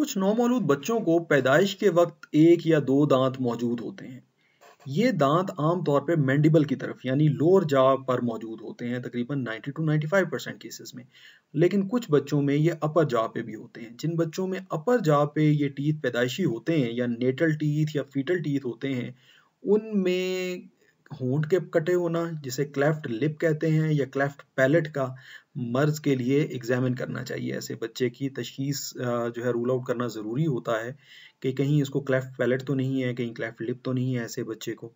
कुछ नौमौलूद बच्चों को पैदाइश के वक्त एक या दो दांत मौजूद होते हैं। ये दांत आम तौर पे मैंडिबल की तरफ यानी लोअर जॉ पर मौजूद होते हैं तकरीबन 90 to 95% केसेस में। लेकिन कुछ बच्चों में ये अपर जॉ पे भी होते हैं। जिन बच्चों में अपर जॉ पे ये टीथ पैदाइशी होते हैं या नेटल टीथ या फीटल टीथ होते हैं, उनमें होंठ के कटे होना जिसे क्लेफ्ट लिप कहते हैं या क्लेफ्ट पैलेट का मर्ज के लिए एग्जामिन करना चाहिए। ऐसे बच्चे की तशखीस जो है रूल आउट करना ज़रूरी होता है कि कहीं इसको क्लेफ्ट पैलेट तो नहीं है, कहीं क्लेफ्ट लिप तो नहीं है ऐसे बच्चे को।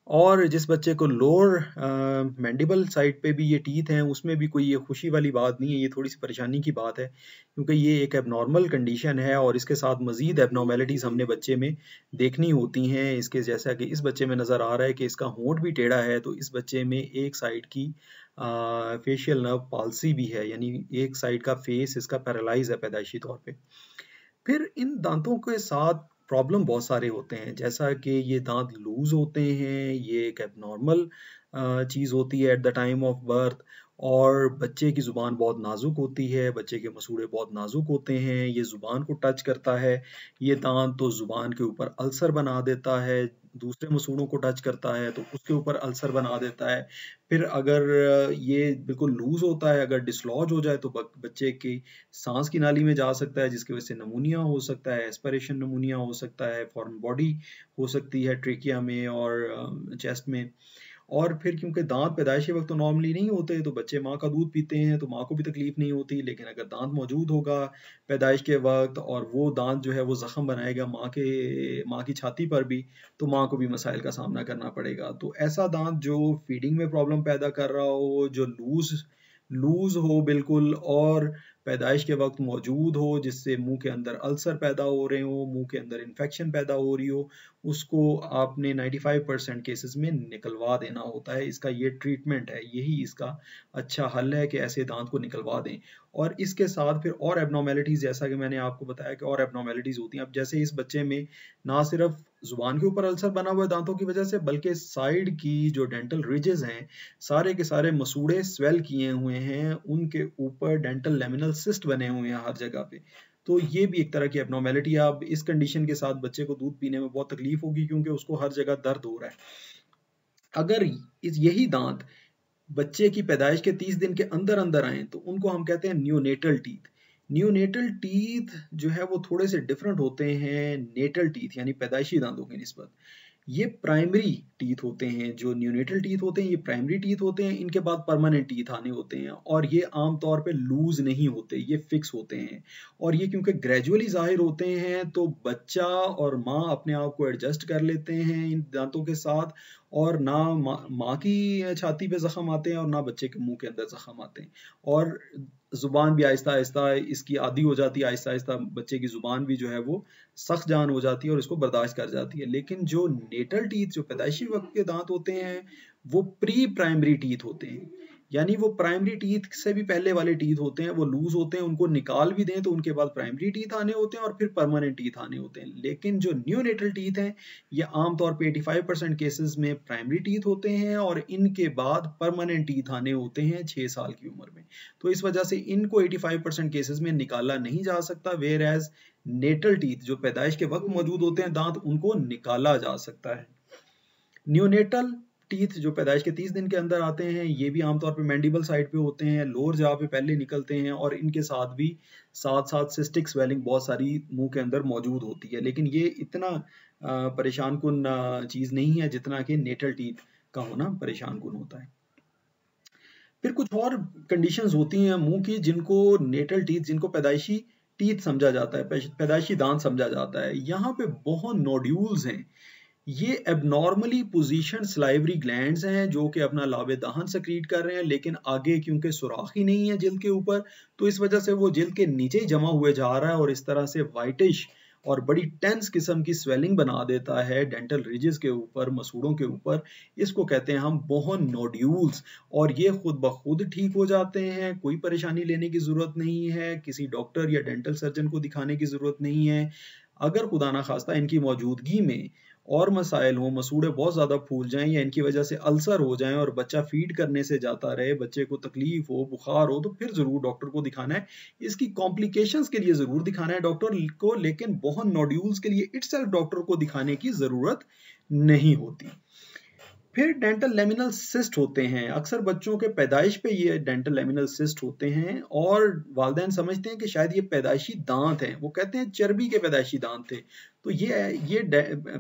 और जिस बच्चे को लोअर मैंडिबल साइड पे भी ये टीथ हैं, उसमें भी कोई ये खुशी वाली बात नहीं है, ये थोड़ी सी परेशानी की बात है क्योंकि ये एक एबनॉर्मल कंडीशन है और इसके साथ मजीद एबनॉर्मेलिटीज़ हमने बच्चे में देखनी होती हैं। इसके जैसा कि इस बच्चे में नज़र आ रहा है कि इसका होंठ भी टेढ़ा है, तो इस बच्चे में एक साइड की फेशियल नर्व पाल्सी भी है, यानी एक साइड का फेस इसका पैरालाइज है पैदाइशी तौर पे। फिर इन दांतों के साथ प्रॉब्लम बहुत सारे होते हैं, जैसा कि ये दांत लूज होते हैं, ये एक एबनॉर्मल चीज़ होती है at the time of birth. और बच्चे की ज़ुबान बहुत नाजुक होती है, बच्चे के मसूड़े बहुत नाजुक होते हैं, ये ज़ुबान को टच करता है, ये दांत तो ज़ुबान के ऊपर अल्सर बना देता है, दूसरे मसूड़ों को टच करता है तो उसके ऊपर अल्सर बना देता है। फिर अगर ये बिल्कुल लूज होता है, अगर डिसलॉज हो जाए तो बच्चे की सांस की नाली में जा सकता है, जिसकी वजह से नमूनिया हो सकता है, एस्पिरेशन नमूनिया हो सकता है, फॉरेन बॉडी हो सकती है ट्रेकिया में और चेस्ट में। और फिर क्योंकि दांत पैदाइश के वक्त तो नॉर्मली नहीं होते, तो बच्चे माँ का दूध पीते हैं तो माँ को भी तकलीफ नहीं होती। लेकिन अगर दांत मौजूद होगा पैदाइश के वक्त और वो दांत जो है वो जख्म बनाएगा माँ की छाती पर भी, तो माँ को भी मसाइल का सामना करना पड़ेगा। तो ऐसा दांत जो फीडिंग में प्रॉब्लम पैदा कर रहा हो, जो लूज लूज हो बिल्कुल और पैदाइश के वक्त मौजूद हो, जिससे मुंह के अंदर अल्सर पैदा हो रहे हो, मुंह के अंदर इन्फेक्शन पैदा हो रही हो, उसको आपने 95% केसेस में निकलवा देना होता है। इसका ये ट्रीटमेंट है, यही इसका अच्छा हल है कि ऐसे दांत को निकलवा दें। और इसके साथ फिर और एबनॉर्मेलिटीज़, जैसा कि मैंने आपको बताया कि और एबनॉर्मेलिटीज़ होती हैं। अब जैसे इस बच्चे में ना सिर्फ जुबान के ऊपर अल्सर बना हुआ है दांतों की वजह से, बल्कि साइड की जो डेंटल रिजेस हैं, सारे के सारे मसूड़े स्वेल किए हुए हैं, उनके ऊपर डेंटल लेमिनल सिस्ट बने हुए हैं हर जगह पे। तो ये भी एक तरह की एबनॉर्मेलिटी है। अब इस कंडीशन के साथ बच्चे को दूध पीने में बहुत तकलीफ होगी क्योंकि उसको हर जगह दर्द हो रहा है। अगर यही दांत बच्चे की पैदाइश के 30 दिन के अंदर अंदर आए तो उनको हम कहते हैं न्यूनेटल टीथ। न्यूनेटल टीथ जो है वो थोड़े से डिफरेंट होते हैं नेटल टीथ यानी पैदाइशी दांतों की निस्बत। ये प्राइमरी टीथ होते हैं, जो न्यूनेटल टीथ होते हैं ये प्राइमरी टीथ होते हैं, इनके बाद परमानेंट टीथ आने होते हैं और ये आमतौर पे लूज नहीं होते, ये फिक्स होते हैं। और ये क्योंकि ग्रेजुअली जाहिर होते हैं तो बच्चा और माँ अपने आप को एडजस्ट कर लेते हैं इन दांतों के साथ, और ना माँ की छाती पे जख्म आते हैं और ना बच्चे के मुंह के अंदर जख्म आते हैं। और जुबान भी आहिस्ता आहिस्ता इसकी आदी हो जाती है, आहिस्ता आहिस्ता बच्चे की जुबान भी जो है वो सख्त जान हो जाती है और इसको बर्दाश्त कर जाती है। लेकिन जो नेटल टीथ, जो पैदाइशी वक्त के दांत होते हैं, वो प्री प्राइमरी टीथ होते हैं, यानी वो प्राइमरी टीथ से भी पहले वाले टीथ होते हैं, वो लूज होते हैं, उनको निकाल भी दें तो उनके बाद प्राइमरी टीथ आने होते हैं और फिर परमानेंट टीथ आने होते हैं। लेकिन जो न्यूनेटल टीथ हैं ये आमतौर पे 85% केसेस में प्राइमरी टीथ होते हैं और इनके बाद परमानेंट टीथ आने होते हैं 6 साल की उम्र में। तो इस वजह से इनको 85% केसेस में निकाला नहीं जा सकता, वेयर एज नेटल टीथ जो पैदाइश के वक्त मौजूद होते हैं दांत, उनको निकाला जा सकता है। न्यूनेटल टीथ जो पैदाइश के 30 दिन के अंदर आते हैं, ये भी आमतौर पे मैंडिबल साइड पे होते हैं, लोअर जॉ पे पहले निकलते हैं और इनके साथ भी साथ साथ सिस्टिक स्वेलिंग बहुत सारी मुंह के अंदर मौजूद होती है। लेकिन ये इतना परेशान कुन चीज नहीं है जितना कि नेटल टीथ का होना परेशान कुन होता है। फिर कुछ और कंडीशंस होती हैं मुंह की जिनको नेटल टीथ, जिनको पैदाइशी टीथ समझा जाता है, पैदाइशी दांत समझा जाता है। यहाँ पे बहुत नोड्यूल्स हैं। ये एबनॉर्मली पोजीशन सलाइवरी ग्लैंड्स हैं जो कि अपना लाबे दहन सक्रीट कर रहे हैं, लेकिन आगे क्योंकि सुराख ही नहीं है जिल्द के ऊपर, तो इस वजह से वो जिल्द के नीचे ही जमा हुए जा रहा है और इस तरह से वाइटिश और बड़ी टेंस किस्म की स्वेलिंग बना देता है डेंटल रिजेस के ऊपर, मसूड़ों के ऊपर। इसको कहते हैं हम बोहन नोड्यूल्स। और ये खुद ब खुद ठीक हो जाते हैं, कोई परेशानी लेने की जरूरत नहीं है, किसी डॉक्टर या डेंटल सर्जन को दिखाने की जरूरत नहीं है। अगर खुदा ना खास्ता इनकी मौजूदगी में और मसाइल हों, मसूड़े बहुत ज़्यादा फूल जाएं या इनकी वजह से अल्सर हो जाएं और बच्चा फीड करने से जाता रहे, बच्चे को तकलीफ हो, बुखार हो, तो फिर ज़रूर डॉक्टर को दिखाना है। इसकी कॉम्प्लिकेशंस के लिए ज़रूर दिखाना है डॉक्टर को, लेकिन बोन नोड्यूल्स के लिए इटसेल्फ डॉक्टर को दिखाने की ज़रूरत नहीं होती। फिर डेंटल लेमिनल सिस्ट होते हैं। अक्सर बच्चों के पैदाइश पे ये डेंटल लेमिनल सिस्ट होते हैं और वालिदैन समझते हैं कि शायद ये पैदाइशी दांत हैं। वो कहते हैं चर्बी के पैदाइशी दांत थे। तो ये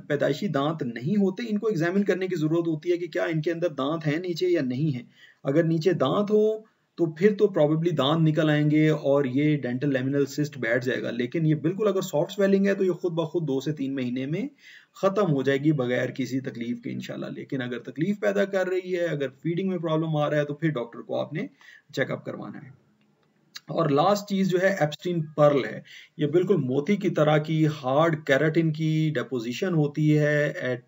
पैदाइशी दांत नहीं होते। इनको एग्जामिन करने की ज़रूरत होती है कि क्या इनके अंदर दांत हैं नीचे या नहीं है। अगर नीचे दांत हो तो फिर तो प्रॉबेबली दांत निकल आएंगे और ये डेंटल लेमिनल सिस्ट बैठ जाएगा। लेकिन ये बिल्कुल अगर सॉफ्ट स्वेलिंग है तो ये खुद ब खुद 2 से 3 महीने में ख़त्म हो जाएगी बगैर किसी तकलीफ के इंशाल्लाह। लेकिन अगर तकलीफ पैदा कर रही है, अगर फीडिंग में प्रॉब्लम आ रहा है, तो फिर डॉक्टर को आपने चेकअप करवाना है। और लास्ट चीज़ जो है एप्स्टीन पर्ल है। ये बिल्कुल मोती की तरह की हार्ड केराटिन की डेपोजिशन होती है एट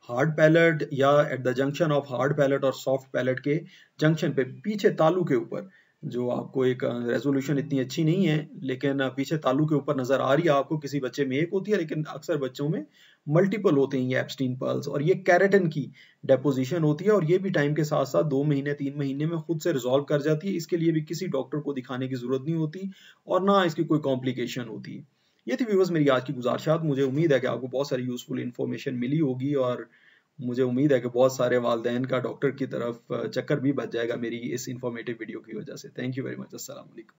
हार्ड पैलेट या at the junction of hard palate और सॉफ्ट पैलेट के जंक्शन पे, पीछे तालू के ऊपर। जो आपको एक रेजोल्यूशन इतनी अच्छी नहीं है, लेकिन पीछे तालू के ऊपर नजर आ रही है आपको। किसी बच्चे में एक होती है, लेकिन अक्सर बच्चों में मल्टीपल होते हैं ये एप्स्टीन पर्ल्स। और ये केराटिन की डेपोजिशन होती है और ये भी टाइम के साथ साथ 2 महीने 3 महीने में खुद से रिजॉल्व कर जाती है। इसके लिए भी किसी डॉक्टर को दिखाने की जरूरत नहीं होती और ना इसकी कोई कॉम्प्लिकेशन होती है। ये थी व्यूअर्स मेरी आज की गुजारिशात। मुझे उम्मीद है कि आपको बहुत सारी यूजफुल इन्फॉर्मेशन मिली होगी और मुझे उम्मीद है कि बहुत सारे वालिदैन का डॉक्टर की तरफ चक्कर भी बच जाएगा मेरी इस इन्फॉर्मेटिव वीडियो की वजह से। Thank you very much. अस्सलाम वालेकुम।